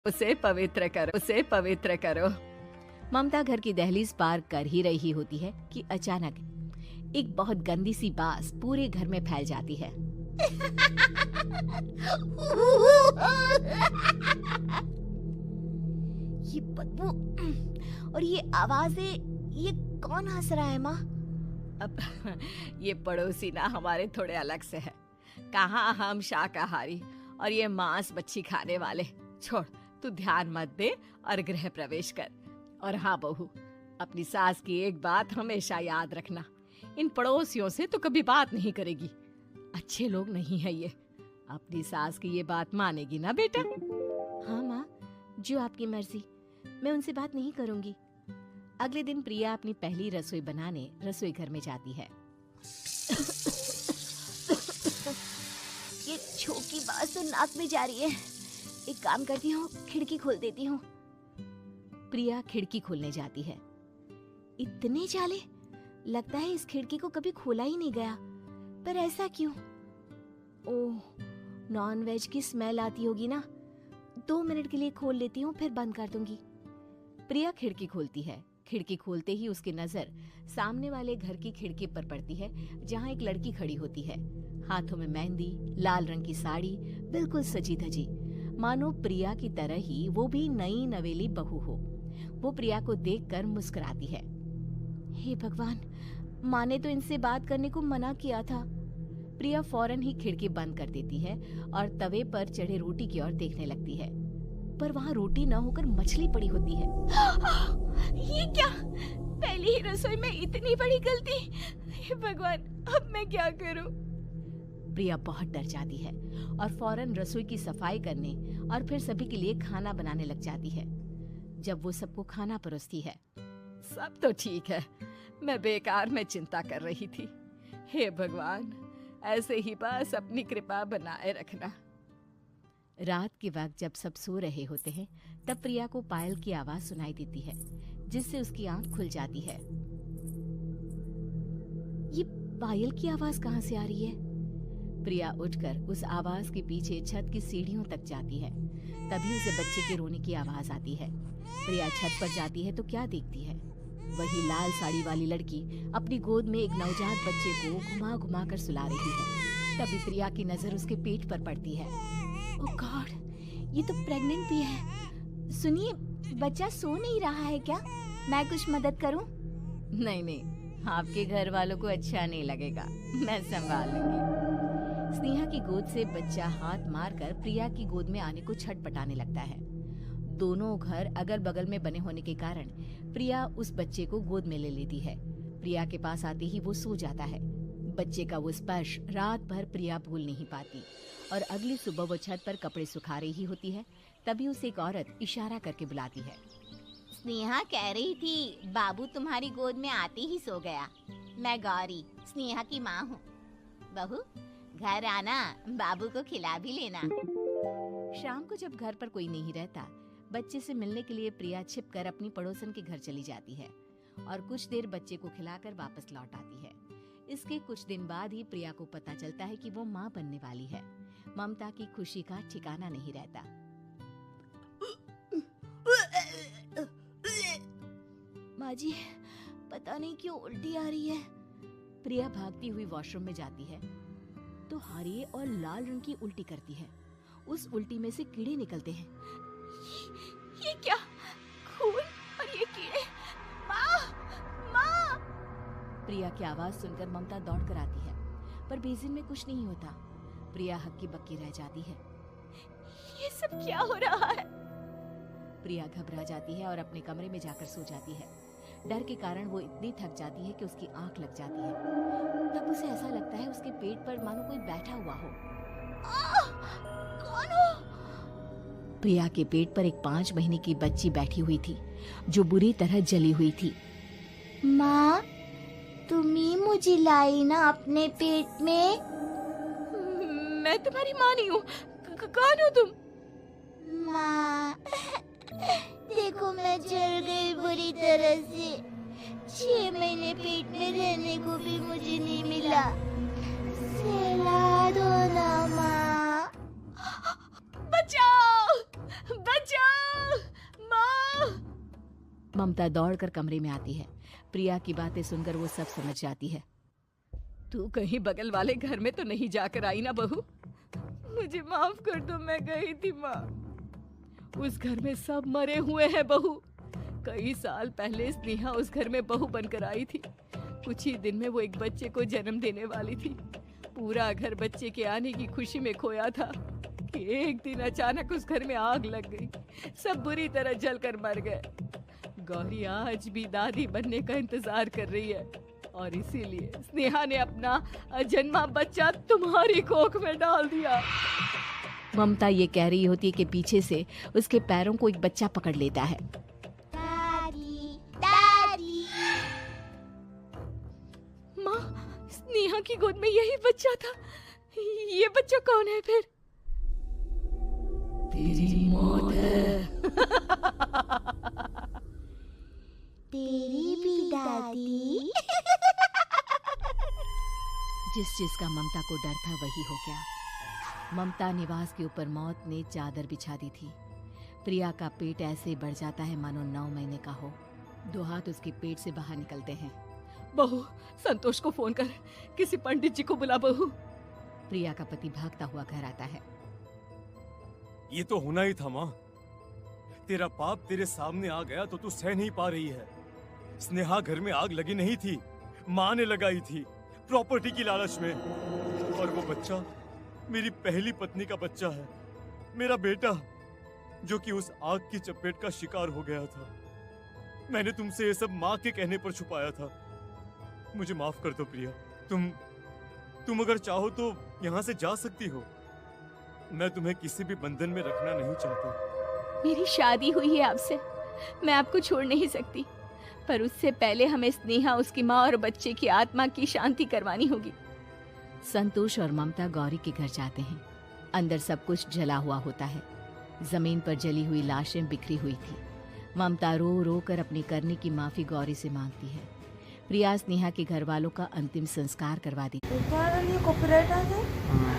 उसे पवित्र करो, उसे पवित्र करो। ममता घर की दहलीज पार कर ही रही होती है कि अचानक एक बहुत गंदी सी बास पूरे घर में फैल जाती है। ये बदबू और ये आवाजें, ये कौन हंस रहा है माँ? अब ये पड़ोसी ना हमारे थोड़े अलग से है। कहाँ हम शाकाहारी और ये मांस मच्छी खाने वाले। छोड़, तू ध्यान मत दे और गृह प्रवेश कर। और हाँ बहू, अपनी सास की एक बात हमेशा याद रखना, इन पड़ोसियों से तो कभी बात नहीं करेगी। अच्छे लोग नहीं है ये। अपनी सास की ये बात मानेगी ना बेटा? हाँ माँ, जो आपकी मर्जी, मैं उनसे बात नहीं करूंगी। अगले दिन प्रिया अपनी पहली रसोई बनाने रसोई घर में जाती है। ये छोकी बात तो नाक में जा रही है। एक काम करती हूँ, खिड़की खोल देती हूँ। प्रिया खिड़की खोलने जाती है। इतने जाले, लगता है इस खिड़की को कभी खोला ही नहीं गया। पर ऐसा क्यों? ओह, नॉन वेज की स्मेल आती होगी ना। 2 मिनट के लिए खोल लेती हूँ, फिर बंद कर दूंगी। प्रिया खिड़की खोलती है। खिड़की खोलते ही उसकी नजर सामने वाले घर की खिड़की पर पड़ती है, जहाँ एक लड़की खड़ी होती है। हाथों में मेहंदी, लाल रंग की साड़ी, बिल्कुल सजी धजी, मानो प्रिया की तरह ही वो भी नई नवेली बहू हो। वो प्रिया को देखकर मुस्कुराती है। हे भगवान, माँ ने तो इनसे बात करने को मना किया था। प्रिया फौरन ही खिड़की बंद कर देती है और तवे पर चढ़े रोटी की ओर देखने लगती है, पर वहाँ रोटी न होकर मछली पड़ी होती है। ये क्या? पहली ही रसोई में इतनी बड़ी गलती! हे भगवान, अब मैं क्या करूं? प्रिया बहुत डर जाती है और फौरन रसोई की सफाई करने और फिर सभी के लिए खाना बनाने लग जाती है। जब वो सबको खाना परोसती है, सब तो ठीक है, मैं बेकार में चिंता कर रही थी। हे भगवान, ऐसे ही बस अपनी कृपा बनाए रखना। रात के वक्त जब सब सो रहे होते हैं, तब प्रिया को पायल की आवाज सुनाई देती है, जिससे उसकी आंख खुल जाती है। ये पायल की आवाज कहाँ से आ रही है? प्रिया उठकर उस आवाज के पीछे छत की सीढ़ियों तक जाती है। तभी उसे बच्चे के रोने की आवाज आती है। प्रिया छत पर जाती है तो क्या देखती है? वही लाल साड़ी वाली लड़की अपनी गोद में एक नवजात बच्चे को घुमा घुमा कर सुला रही है। तभी प्रिया की नजर उसके पेट पर पड़ती है। ओह गॉड, ये तो प्रेग्नेंट भी है। सुनिए, बच्चा सो नहीं रहा है क्या? मैं कुछ मदद करूं? नहीं नहीं, आपके घर वालों को अच्छा नहीं लगेगा, मैं संभाल लूंगी। स्नेहा की गोद से बच्चा हाथ मारकर प्रिया की गोद में आने को छटपटाने लगता है। दोनों घर अगल बगल में बने होने के कारण प्रिया उस बच्चे को गोद में ले लेती है। प्रिया के पास आते ही वो सो जाता है। बच्चे का वो स्पर्श रात भर प्रिया भूल नहीं पाती और अगली सुबह वो छत पर कपड़े सुखा रही होती है। तभी उसे एक औरत इशारा करके बुलाती है। स्नेहा कह रही थी बाबू तुम्हारी गोद में आते ही सो गया। मैं गौरी, स्नेहा की माँ हूँ। बहू, घर आना, बाबू को खिला भी लेना। शाम को जब घर पर कोई नहीं रहता, बच्चे से मिलने के लिए प्रिया छिपकर अपनी पड़ोसन के घर चली जाती है और कुछ देर बच्चे को खिलाकर वापस लौट आती है। इसके कुछ दिन बाद ही प्रिया को पता चलता है कि वो माँ बनने वाली है। ममता की खुशी का ठिकाना नहीं रहता। माँ जी, पता नहीं क्यों उल्टी आ रही है। प्रिया भागती हुई वॉशरूम में जाती है तो हरे और लाल रंग की उल्टी करती है। उस उल्टी में से कीड़े निकलते हैं। ये क्या? खून और ये कीड़े! माँ! माँ! प्रिया की आवाज सुनकर ममता दौड़ कर आती है, पर बेसिन में कुछ नहीं होता। प्रिया हक्की बक्की रह जाती है। ये सब क्या हो रहा है? प्रिया घबरा जाती है और अपने कमरे में जाकर सो जाती है। डर के कारण वो इतनी थक जाती है कि उसकी आंख लग जाती है। तब उसे ऐसा लगता है उसके पेट पर मानो कोई बैठा हुआ हो। कौन हो? प्रिया के पेट पर एक 5 महीने की बच्ची बैठी हुई थी, जो बुरी तरह जली हुई थी। माँ, तुम ही मुझे लाई ना अपने पेट में? मैं तुम्हारी माँ नहीं हूँ। कौन हो तुम? माँ, देखो मैं जल गई बुरी तरह से। 6 महीने पेट में रहने को भी मुझे नहीं मिला। सहला दो ना माँ। बचाओ! बचाओ! ममता दौड़कर कमरे में आती है। प्रिया की बातें सुनकर वो सब समझ जाती है। तू कहीं बगल वाले घर में तो नहीं जाकर आई ना बहू? मुझे माफ कर दो, मैं गई थी माँ। उस घर में सब मरे हुए हैं बहू। कई साल पहले स्नेहा उस घर में बहू बनकर आई थी। कुछ ही दिन में वो एक बच्चे को जन्म देने वाली थी। पूरा घर बच्चे के आने की खुशी में खोया था कि एक दिन अचानक उस घर में आग लग गई। सब बुरी तरह जलकर मर गए। गौरी आज भी दादी बनने का इंतजार कर रही है और इसीलिए स्नेहा ने अपना अजन्मा बच्चा तुम्हारी कोख में डाल दिया। ममता ये कह रही होती है कि पीछे से उसके पैरों को एक बच्चा पकड़ लेता है। दादी, दादी। माँ, स्नेहा की गोद में यही बच्चा था। ये बच्चा कौन है फिर? तेरी मौत है। तेरी भी दादी। जिस चीज का ममता को डर था वही हो गया। ममता निवास के ऊपर मौत ने चादर बिछा दी थी। प्रिया का पेट ऐसे बढ़ जाता है मानो 9 महीने का हो। 2 हाथ उसके पेट से बाहर निकलते हैं। बहू, संतोष को फोन कर, किसी पंडित जी को बुला बहू। प्रिया का पति भागता हुआ घर आता है। ये तो होना ही था माँ। तेरा पाप तेरे सामने आ गया तो तू सह नहीं पा रही है। स्नेहा घर में आग लगी नहीं थी, माँ ने लगाई थी, प्रॉपर्टी की लालच में। और वो बच्चा मेरी पहली पत्नी का बच्चा है, मेरा बेटा, जो कि उस आग की चपेट का शिकार हो गया था। मैंने तुमसे ये सब माँ के कहने पर छुपाया था। मुझे माफ कर दो प्रिया। तुम अगर चाहो तो यहाँ से जा सकती हो। मैं तुम्हें किसी भी बंधन में रखना नहीं चाहता। मेरी शादी हुई है आपसे, मैं आपको छोड़ नहीं सकती, पर उससे पहले हमें स्नेहा, उसकी माँ और बच्चे की आत्मा की शांति करवानी होगी। संतोष और ममता गौरी के घर जाते हैं। अंदर सब कुछ जला हुआ होता है। जमीन पर जली हुई लाशें बिखरी हुई थी। ममता रो रो कर अपनी करने की माफी गौरी से मांगती है। प्रिया स्नेहा के घर वालों का अंतिम संस्कार करवा दी। कॉपीराइट आ गया।